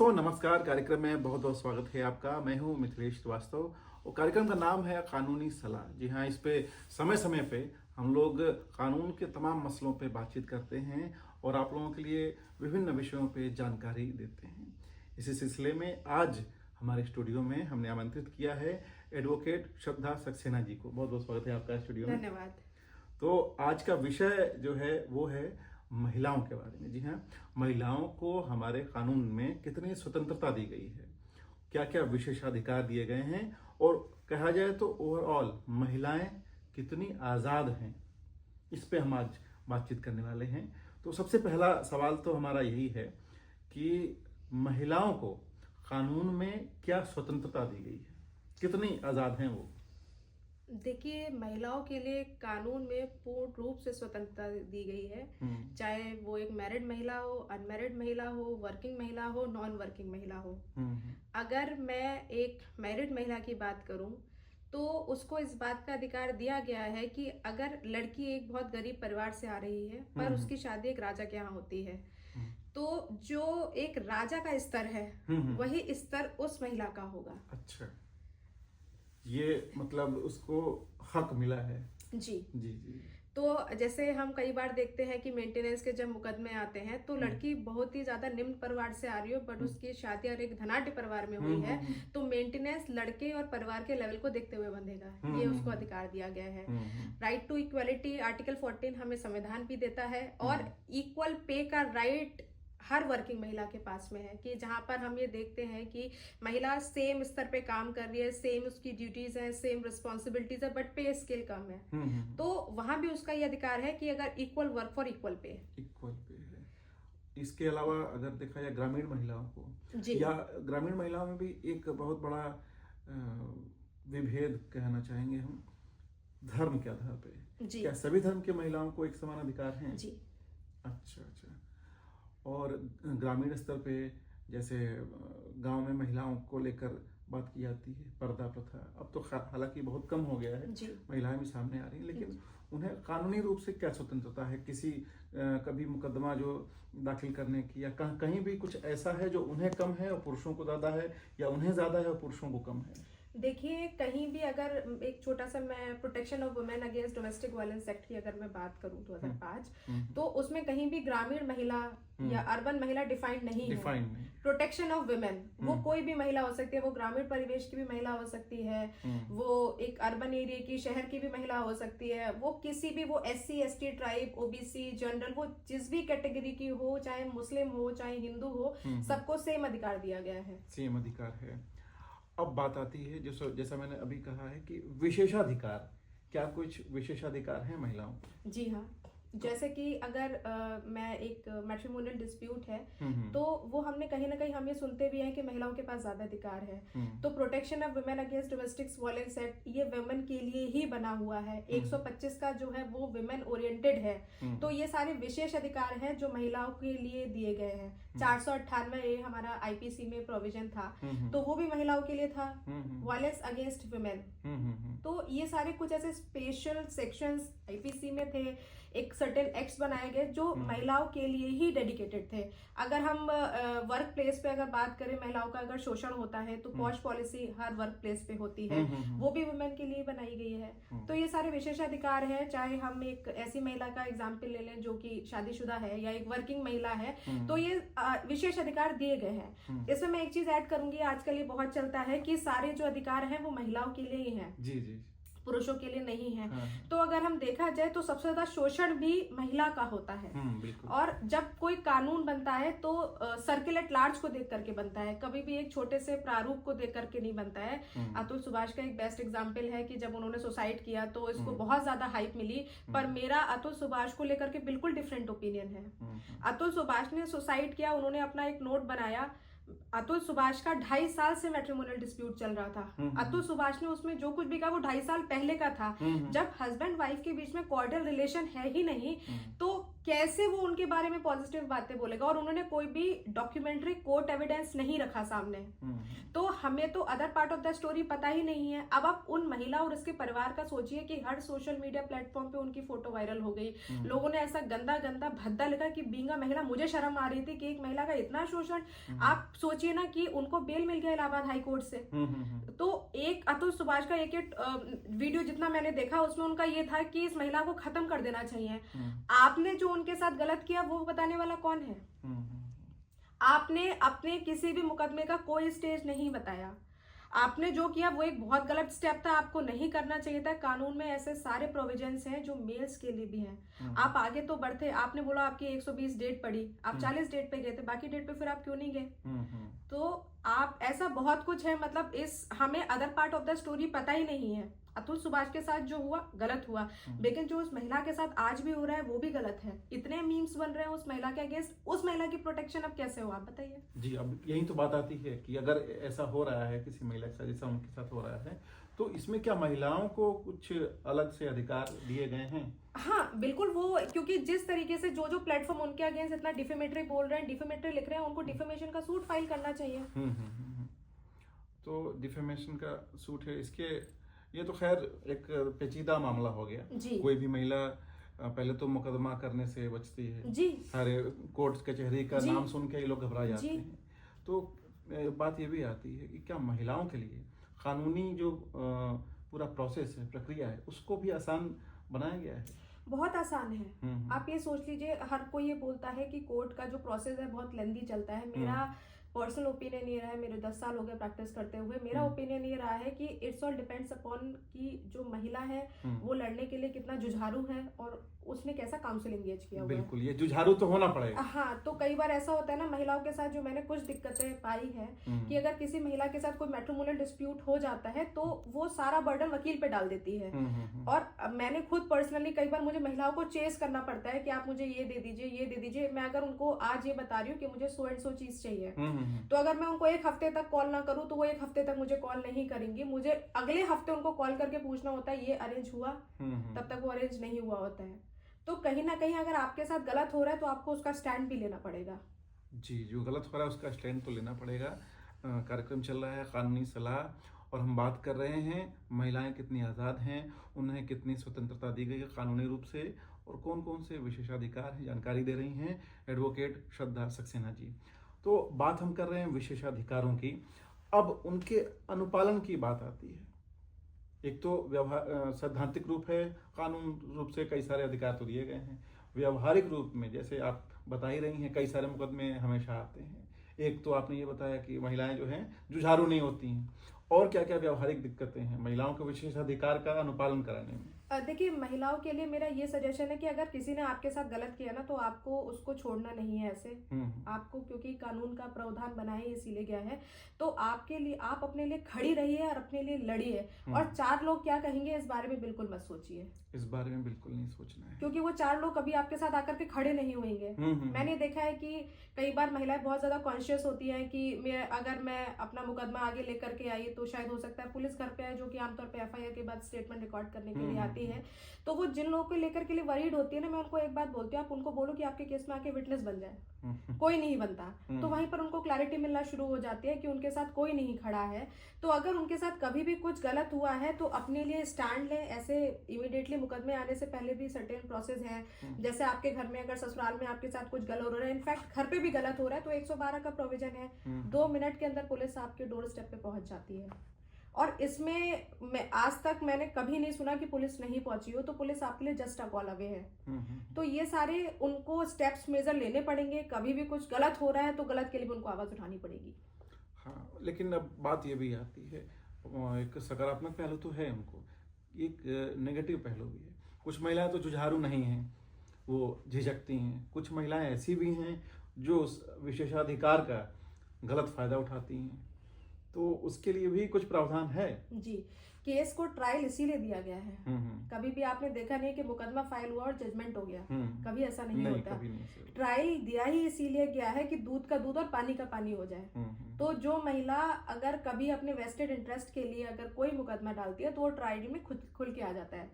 तो नमस्कार। कार्यक्रम में बहुत बहुत स्वागत है आपका। मैं हूं मिथिलेश श्रीवास्तव और कार्यक्रम का नाम है कानूनी सलाह। जी हाँ, इस पे समय समय पे हम लोग कानून के तमाम मसलों पे बातचीत करते हैं और आप लोगों के लिए विभिन्न विषयों पे जानकारी देते हैं। इसी सिलसिले में आज हमारे स्टूडियो में हमने आमंत्रित किया है एडवोकेट श्रद्धा सक्सेना जी को। बहुत बहुत स्वागत है आपका स्टूडियो में। धन्यवाद। तो आज का विषय जो है वो है महिलाओं के बारे में। जी हाँ, महिलाओं को हमारे कानून में कितनी स्वतंत्रता दी गई है, क्या क्या विशेषाधिकार दिए गए हैं और कहा जाए तो ओवरऑल महिलाएं कितनी आज़ाद हैं, इस पे हम आज बातचीत करने वाले हैं। तो सबसे पहला सवाल तो हमारा यही है कि महिलाओं को कानून में क्या स्वतंत्रता दी गई है, कितनी आज़ाद हैं वो? देखिए, महिलाओं के लिए कानून में पूर्ण रूप से स्वतंत्रता दी गई है। चाहे वो एक मैरिड महिला हो, अनमैरिड महिला हो, वर्किंग महिला हो, नॉन वर्किंग महिला हो। अगर मैं एक मैरिड महिला की बात करूं तो उसको इस बात का अधिकार दिया गया है कि अगर लड़की एक बहुत गरीब परिवार से आ रही है पर उसकी शादी एक राजा के यहाँ होती है, तो जो एक राजा का स्तर है वही स्तर उस महिला का होगा। अच्छा, ये मतलब उसको हक मिला है। जी जी जी। तो जैसे हम कई बार देखते हैं कि मेंटेनेंस के जब मुकदमे आते हैं तो लड़की बहुत ही ज्यादा निम्न परिवार से आ रही हो बट उसकी शादी और एक धनाढ्य परिवार में हुई है, तो मेंटेनेंस लड़के और परिवार के लेवल को देखते हुए बंधेगा। ये उसको अधिकार दिया गया है। राइट टू इक्वलिटी आर्टिकल 14 हमें संविधान भी देता है और इक्वल पे का राइट हर वर्किंग महिला के पास में है कि जहां पर हम ये देखते हैं कि महिला सेम स्तर पे काम कर रही है, सेम उसकी ड्यूटीज है, सेम रिस्पॉन्सिबिलिटीज है, बट पे स्केल कम है। तो वहां भी उसका ये अधिकार है कि अगर equal work for equal pay है। इसके अलावा अगर देखा जाए ग्रामीण महिलाओं को, या ग्रामीण महिलाओं में भी एक बहुत बड़ा विभेद कहना चाहेंगे हम, धर्म के आधार पे। क्या सभी धर्म के महिलाओं को एक समान अधिकार है? जी। अच्छा अच्छा। और ग्रामीण स्तर पे जैसे गांव में महिलाओं को लेकर बात की जाती है, पर्दा प्रथा, अब तो हालांकि बहुत कम हो गया है, महिलाएं भी सामने आ रही हैं, लेकिन उन्हें कानूनी रूप से क्या स्वतंत्रता है? किसी कभी मुकदमा जो दाखिल करने की, या कहीं भी कुछ ऐसा है जो उन्हें कम है और पुरुषों को ज्यादा है, या उन्हें ज्यादा है और पुरुषों को कम है? देखिए, कहीं भी अगर एक छोटा सा मैं protection of women against domestic violence act की अगर मैं बात करूं 2005, तो उसमें कहीं भी ग्रामीण महिला या अर्बन महिला डिफाइंड नहीं है। प्रोटेक्शन ऑफ वुमेन, वो कोई भी महिला हो सकती है, वो ग्रामीण परिवेश की भी महिला हो सकती है, वो एक अर्बन एरिया की, शहर की भी महिला हो सकती है, वो किसी भी, वो SC ST tribe, OBC, general, वो जिस भी कैटेगरी की हो, चाहे मुस्लिम हो चाहे हिंदू हो, सबको सेम अधिकार दिया गया है। सेम अधिकार है। अब बात आती है जैसा मैंने अभी कहा है कि विशेषाधिकार, क्या कुछ विशेषाधिकार हैं महिलाओं को? जी हाँ, जैसे कि अगर मैं एक मैट्रिमोनियल डिस्प्यूट है तो वो हमने कहीं ना कहीं हम ये सुनते भी हैं कि महिलाओं के पास ज्यादा अधिकार है। तो protection of women against domestic violence act ये वुमेन के लिए ही बना हुआ है। 125 का जो है वो वुमेन ओरिएंटेड है। तो ये सारे विशेष अधिकार हैं जो महिलाओं के लिए दिए गए हैं। 498 हमारा IPC में प्रोविजन था, तो वो भी महिलाओं के लिए था, वायलेंस अगेंस्ट वुमेन। तो ये सारे कुछ ऐसे स्पेशल सेक्शंस IPC में थे, एक सर्टेन एक्ट्स बनाए गए जो महिलाओं के लिए ही डेडिकेटेड थे। अगर हम वर्क प्लेस पे अगर बात करें, महिलाओं का अगर शोषण होता है तो posh policy her work place पे होती है, वो भी वुमेन के लिए बनाई गई है। तो ये सारे विशेषाधिकार है। चाहे हम एक ऐसी महिला का एग्जाम्पल ले लें जो कि शादीशुदा है या एक वर्किंग महिला है, तो ये विशेष अधिकार दिए गए हैं। इसमें मैं एक चीज ऐड करूंगी, आजकल ये बहुत चलता है कि सारे जो अधिकार हैं वो महिलाओं के लिए ही हैं, जी जी, पुरुषों के लिए नहीं है। तो अगर हम देखा जाए तो सबसे ज्यादा शोषण भी महिला का होता है। और जब कोई कानून बनता है तो सर्किल एट लार्ज को देख करके बनता है, कभी भी एक छोटे से प्रारूप को देख करके नहीं बनता है। अतुल सुभाष का एक बेस्ट एग्जांपल है कि जब उन्होंने सुसाइड किया तो इसको बहुत ज्यादा हाइप मिली, पर मेरा अतुल सुभाष को लेकर के बिल्कुल डिफरेंट ओपिनियन है। अतुल सुभाष ने सुसाइड किया, उन्होंने अपना एक नोट बनाया। अतुल सुभाष का 2.5 साल से मैट्रिमोनियल डिस्प्यूट चल रहा था। अतुल सुभाष ने उसमें जो कुछ भी कहा वो 2.5 साल पहले का था, जब हस्बैंड वाइफ के बीच में कॉर्डियल रिलेशन है ही नहीं, तो कैसे वो उनके बारे में पॉजिटिव बातें बोलेगा, और उन्होंने कोई भी डॉक्यूमेंट्री कोर्ट एविडेंस नहीं रखा सामने। तो हमें तो other part of the story पता ही नहीं है। अब आप उन महिला और उसके परिवार का सोचिए कि हर सोशल मीडिया प्लेटफॉर्म पे उनकी फोटो वायरल हो गई, लोगों ने ऐसा गंदा गंदा भद्दा लिखा कि बीइंग अ महिला मुझे शर्म आ रही थी कि एक महिला का इतना शोषण। आप सोचिए ना कि उनको बेल मिल गया इलाहाबाद हाई कोर्ट से। तो एक अतुल सुभाष का एक वीडियो जितना मैंने देखा उसमें उनका ये था कि इस महिला को खत्म कर देना चाहिए। आपने जो उनके साथ गलत किया वो बताने वाला कौन है? आपने अपने किसी भी मुकदमे का कोई स्टेज नहीं बताया। आपने जो किया वो एक बहुत गलत स्टेप था, आपको नहीं करना चाहिए था। कानून में ऐसे सारे प्रोविजंस हैं जो मेल्स के लिए भी हैं। आप आगे तो बढ़ते, आपने बोला आपकी 120 डेट पड़ी, आप 40 डेट पे गए थे, बाकी डेट पे फिर आप क्यों नहीं गए? तो आप ऐसा बहुत कुछ है, मतलब इस हमें other part of the story पता ही नहीं है। अतुल सुभाष के साथ जो हुआ गलत हुआ, लेकिन जो उस महिला के साथ आज भी हो रहा है वो भी गलत है। इतने मीम्स बन रहे हैं उस महिला के अगेंस्ट, उस महिला की प्रोटेक्शन अब कैसे हो, आप बताइए। जी, अब यही तो बात आती है कि अगर ऐसा हो रहा है किसी महिला के साथ जैसा उनके साथ हो रहा है, तो इसमें क्या महिलाओं को कुछ अलग से अधिकार दिए गए हैं? हाँ बिल्कुल, वो क्योंकि जिस तरीके से जो प्लेटफॉर्म उनके अगेंस्ट इतना डिफेमेटरी बोल रहे हैं, डिफेमेटरी लिख रहे हैं, उनको डिफेमेशन का सूट फाइल करना चाहिए। तो डिफेमेशन का सूट है इसके, ये तो खैर एक पेचीदा मामला हो गया जी। कोई भी महिला पहले तो मुकदमा करने से बचती है जी। सारे कोर्ट कचहरी का नाम सुन के ये लोग घबरा जाते हैं। तो बात ये भी आती है कि क्या महिलाओं के लिए कानूनी जो पूरा प्रोसेस है, प्रक्रिया है, उसको भी आसान बनाया गया है? बहुत आसान है। आप ये सोच लीजिए, हर कोई ये बोलता है कि कोर्ट का जो प्रोसेस है बहुत लेंदी चलता है। मेरा पर्सनल ओपिनियन ये रहा है, मेरे 10 साल हो गए प्रैक्टिस करते हुए, मेरा ओपिनियन ये रहा है कि इट्स ऑल डिपेंड्स अपॉन कि जो महिला है वो लड़ने के लिए कितना जुझारू है और उसने कैसा काउंसिल एंगेज किया हुआ है। बिल्कुल, ये जुझारू तो होना पड़ेगा। हाँ, तो कई बार ऐसा होता है ना महिलाओं के साथ, जो मैंने कुछ दिक्कतें पाई है कि अगर किसी महिला के साथ कोई मैट्रिमोनियल डिस्प्यूट हो जाता है तो वो सारा बर्डन वकील पे डाल देती है। और मैंने खुद पर्सनली कई बार मुझे महिलाओं को चेस करना पड़ता है कि आप मुझे ये दे दीजिए, ये दे दीजिए। मैं अगर उनको आज ये बता रही हूँ कि मुझे सो एंड सो चीज चाहिए, तो अगर मैं उनको एक हफ्ते तक कॉल ना करूँ तो वो एक हफ्ते तक मुझे कॉल नहीं करेंगी। मुझे अगले हफ्ते उनको कॉल करके पूछना होता है ये अरेंज हुआ, तब तक वो अरेंज नहीं हुआ होता है। तो कहीं ना कहीं अगर आपके साथ गलत हो रहा है तो आपको उसका स्टैंड भी लेना पड़ेगा। जी, जो गलत हो रहा है उसका स्टैंड तो लेना पड़ेगा। कार्यक्रम चल रहा है कानूनी सलाह और हम बात कर रहे हैं महिलाएं कितनी आज़ाद हैं, उन्हें कितनी स्वतंत्रता दी गई है कानूनी रूप से और कौन कौन से विशेषाधिकार हैं, जानकारी दे रही हैं एडवोकेट श्रद्धा सक्सेना जी। तो बात हम कर रहे हैं विशेषाधिकारों की। अब उनके अनुपालन की बात आती है। एक तो व्यवहार सैद्धांतिक रूप है, कानून रूप से कई सारे अधिकार तो दिए गए हैं। व्यवहारिक रूप में जैसे आप बता ही रही हैं, कई सारे मुकदमे हमेशा आते हैं। एक तो आपने ये बताया कि महिलाएं जो हैं जुझारू नहीं होती हैं, और क्या क्या व्यवहारिक दिक्कतें हैं महिलाओं के विशेषाधिकार का अनुपालन कराने में? देखिए, महिलाओं के लिए मेरा ये सजेशन है कि अगर किसी ने आपके साथ गलत किया ना तो आपको उसको छोड़ना नहीं है ऐसे। आपको, क्योंकि कानून का प्रावधान बनाए इसीलिए गया है, तो आपके लिए आप अपने लिए खड़ी रहिए और अपने लिए लड़िए। और 4 लोग क्या कहेंगे इस बारे में बिल्कुल मत सोचिए। इस बारे में बिल्कुल नहीं सोचना है, क्योंकि वो 4 लोग कभी आपके साथ आकर के खड़े नहीं होंगे। मैंने देखा है कि कई बार महिलाएं बहुत ज्यादा कॉन्शियस होती हैं कि अगर मैं अपना मुकदमा आगे लेकर के आई तो शायद हो सकता है पुलिस घर पे आए, जो कि आमतौर पे एफआईआर के बाद स्टेटमेंट रिकॉर्ड करने के लिए आती है। तो वो जिन लोगों को लेकर के लिए वरीड होती है ना, मैं उनको एक बात बोलती हूँ, आप उनको बोलो कि आपके केस में आके विटनेस बन जाए। कोई नहीं बनता, तो वहीं पर उनको क्लैरिटी मिलना शुरू हो जाती है कि उनके साथ कोई नहीं खड़ा है। तो अगर उनके साथ कभी भी कुछ गलत हुआ है तो अपने लिए स्टैंड लें। ऐसे इमीडिएटली मुकदमे आने से पहले भी सर्टेन प्रोसेस है। जैसे आपके घर में अगर ससुराल में आपके साथ कुछ गलत हो रहा है, इनफैक्ट घर पे भी गलत हो रहा है, तो 112 का प्रोविजन है। 2 मिनट के अंदर पुलिस आपके डोर स्टेप पे पहुंच जाती है। और इसमें मैं आज तक मैंने कभी नहीं सुना कि पुलिस नहीं पहुंची हो, तो पुलिस आपके लिए जस्ट अ कॉल अवे है। तो ये सारे उनको स्टेप्स मेजर लेने पड़ेंगे। कभी भी कुछ गलत हो रहा है तो गलत के लिए भी उनको आवाज उठानी पड़ेगी। हाँ, लेकिन अब बात ये भी आती है, एक सकारात्मक पहलू तो है उनको, एक नेगेटिव पहलू भी है। कुछ महिलाएं तो जुझारू नहीं हैं, वो झिझकती हैं। कुछ महिलाएं ऐसी भी हैं जो उस विशेषाधिकार का गलत फायदा उठाती हैं। तो उसके लिए भी कुछ प्रावधान है जी, केस को ट्रायल इसीलिए दिया गया है। कभी भी आपने देखा नहीं कि मुकदमा फाइल हुआ और जजमेंट हो गया, कभी ऐसा नहीं होता। ट्रायल दिया ही इसीलिए गया है कि दूध का दूध और पानी का पानी हो जाए। तो जो महिला अगर कभी अपने वेस्टेड इंटरेस्ट के लिए अगर कोई मुकदमा डालती है तो वो ट्रायल में खुल के आ जाता है,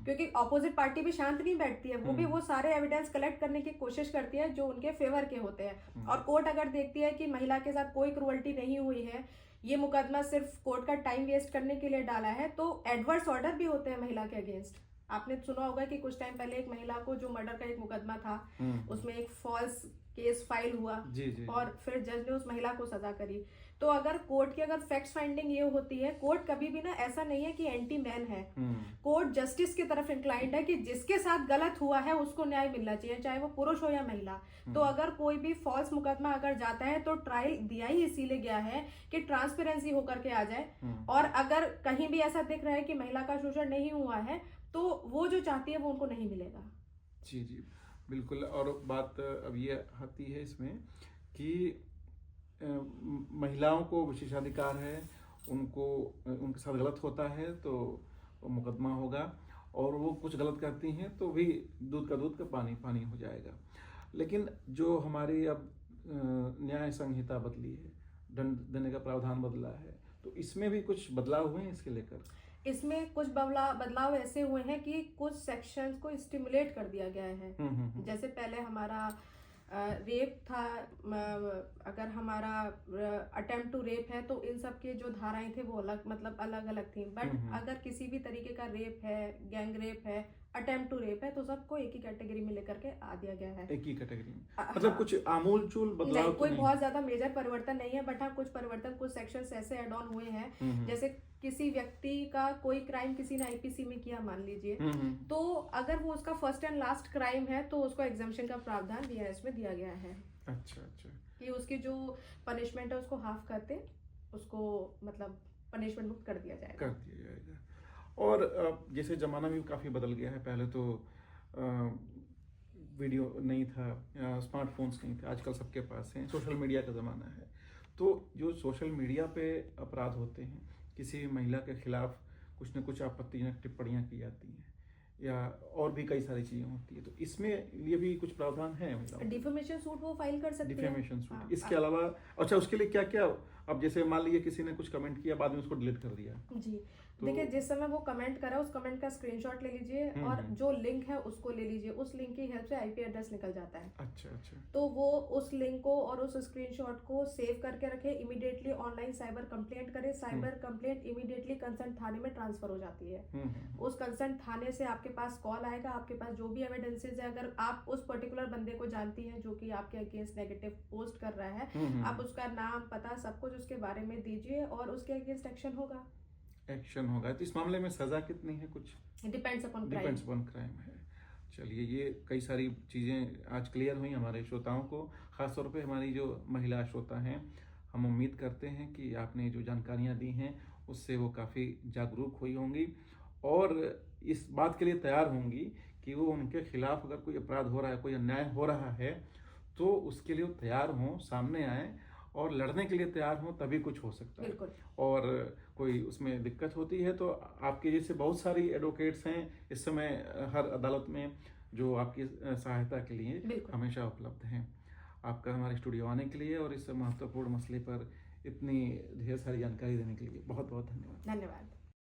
क्योंकि ऑपोजिट पार्टी भी शांत नहीं बैठती है, वो भी वो सारे एविडेंस कलेक्ट करने की कोशिश करती है जो उनके फेवर के होते हैं। और कोर्ट अगर देखती है कि महिला के साथ कोई क्रूअल्टी नहीं हुई है, ये मुकदमा सिर्फ कोर्ट का टाइम वेस्ट करने के लिए डाला है, तो एडवर्स ऑर्डर भी होते हैं महिला के अगेंस्ट। आपने सुना होगा कि कुछ टाइम पहले एक महिला को जो मर्डर का एक मुकदमा था, उसमें एक फॉल्स केस फाइल हुआ और फिर जज ने उस महिला को सजा करी। तो अगर कोर्ट की अगर फैक्ट फाइंडिंग ये होती है, कोर्ट कभी भी ना ऐसा नहीं है कि एंटी मैन है, कोर्ट जस्टिस की तरफ इंक्लाइंड है कि जिसके साथ गलत हुआ है उसको न्याय मिलना चाहिए, चाहे वो पुरुष हो या महिला। तो अगर कोई भी फॉल्स मुकदमा अगर जाता है तो ट्रायल दिया ही इसीलिए गया है कि ट्रांसपेरेंसी होकर के आ जाए, और अगर कहीं भी ऐसा दिख रहा है कि महिला का शोषण नहीं हुआ है तो वो जो चाहती है वो उनको नहीं मिलेगा। जी जी बिल्कुल। और बात अब ये आती है इसमें कि महिलाओं को विशेषाधिकार है, उनको उनके साथ गलत होता है तो मुकदमा होगा, और वो कुछ गलत करती हैं तो भी दूध का पानी पानी हो जाएगा। लेकिन जो हमारी अब न्याय संहिता बदली है, दंड देने का प्रावधान बदला है, तो इसमें भी कुछ बदलाव हुए हैं इसके लेकर? इसमें कुछ बदलाव ऐसे हुए हैं कि कुछ सेक्शंस को स्टिमुलेट कर दिया गया है। जैसे पहले हमारा रेप था, अगर हमारा अटेम्प्ट टू रेप है तो इन सब के जो धाराएं थे वो अलग अलग थी। बट अगर किसी भी तरीके का रेप है, गैंग रेप है, अटेम्प्ट टू रेप है, तो सबको एक ही कैटेगरी में लेकर के आ दिया गया है। एक ही कैटेगरी में मतलब कुछ आमूल चूल बदलाव नहीं, कोई बहुत ज्यादा मेजर परिवर्तन नहीं है, बट हाँ कुछ परिवर्तन, कुछ सेक्शंस ऐसे ऐड ऑन हुए हैं। जैसे किसी व्यक्ति का कोई क्राइम किसी ने आईपीसी में किया मान लीजिए, तो अगर वो उसका फर्स्ट एंड लास्ट क्राइम है तो उसको एग्जम्पशन का प्रावधान बीएनएस में दिया गया है। अच्छा कि उसकी जो पनिशमेंट है उसको हाफ करते उसको मतलब पनिशमेंट मुक्त कर दिया जाएगा। और जैसे ज़माना भी काफ़ी बदल गया है, पहले तो वीडियो नहीं था, स्मार्टफोन्स नहीं थे, आजकल सबके पास हैं, सोशल मीडिया का ज़माना है। तो जो सोशल मीडिया पे अपराध होते हैं, किसी महिला के खिलाफ कुछ न कुछ आपत्तिजनक टिप्पणियाँ की जाती हैं या और भी कई सारी चीज़ें होती है, तो इसमें ये भी कुछ प्रावधान है? डिफेमेशन सूट वो फाइल कर सकते हैं। डिफेमेशन सूट, इसके अलावा अच्छा उसके लिए क्या क्या, अब जैसे मान लीजिए किसी ने कुछ कमेंट किया, बाद में उसको डिलीट कर दिया जी, तो देखिए जिस समय वो कमेंट करा उस कमेंट का स्क्रीनशॉट ले लीजिए और जो लिंक है उसको ले लीजिए, उस लिंक की हेल्प से आईपी एड्रेस निकल जाता है। अच्छा। तो वो उस लिंक को और उस स्क्रीनशॉट को सेव करके रखे, इमीडिएटली ऑनलाइन साइबर कंप्लेंट करे, साइबर कंप्लेंट इमीडिएटली कंसर्न थाने में ट्रांसफर हो जाती है। उस कंसर्न थाने से आपके पास कॉल आएगा, आपके पास जो भी एविडेंसेस है, अगर आप उस पर्टिकुलर बंदे को जानती हैं जो कि आपके अगेंस्ट नेगेटिव पोस्ट कर रहा है, आप उसका नाम पता सब कुछ उसके बारे में दीजिए और उसके अगेंस्ट एक्शन होगा। तो इस मामले में सजा कितनी है? कुछ डिपेंड्स अपॉन क्राइम है। चलिए, ये कई सारी चीज़ें आज क्लियर हुई हमारे श्रोताओं को, ख़ासतौर पे हमारी जो महिला श्रोता हैं। हम उम्मीद करते हैं कि आपने जो जानकारियाँ दी हैं उससे वो काफ़ी जागरूक हुई होंगी और इस बात के लिए तैयार होंगी कि वो उनके खिलाफ अगर कोई अपराध हो रहा है, कोई अन्याय हो रहा है, तो उसके लिए वो तैयार हों, सामने आएँ और लड़ने के लिए तैयार हों, तभी कुछ हो सकता है। और कोई उसमें दिक्कत होती है तो आपके जैसे बहुत सारी एडवोकेट्स हैं इस समय हर अदालत में जो आपकी सहायता के लिए हमेशा उपलब्ध हैं। आपका हमारे स्टूडियो आने के लिए और इस महत्वपूर्ण मसले पर इतनी ढेर सारी जानकारी देने के लिए बहुत बहुत धन्यवाद।